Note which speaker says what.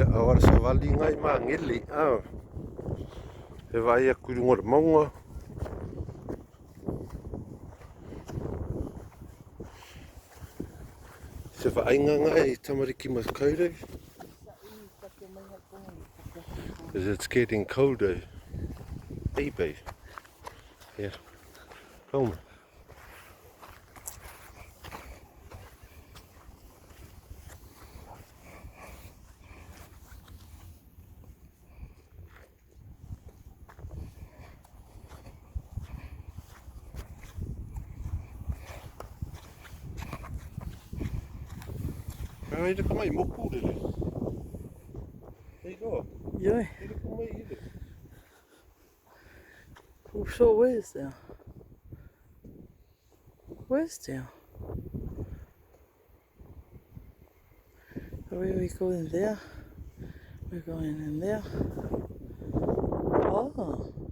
Speaker 1: ia ora sa vali ngai mangili e vai a kurunga le maunga se whainga ngai tamariki makaure because it's getting colder. Baby. Yeah. Come. Ai te kamai moku rere. There you go.
Speaker 2: Yeah.
Speaker 1: There you go, mate.
Speaker 2: Oh, so where's there? Where's there? Are we going there? We're going in there. Oh.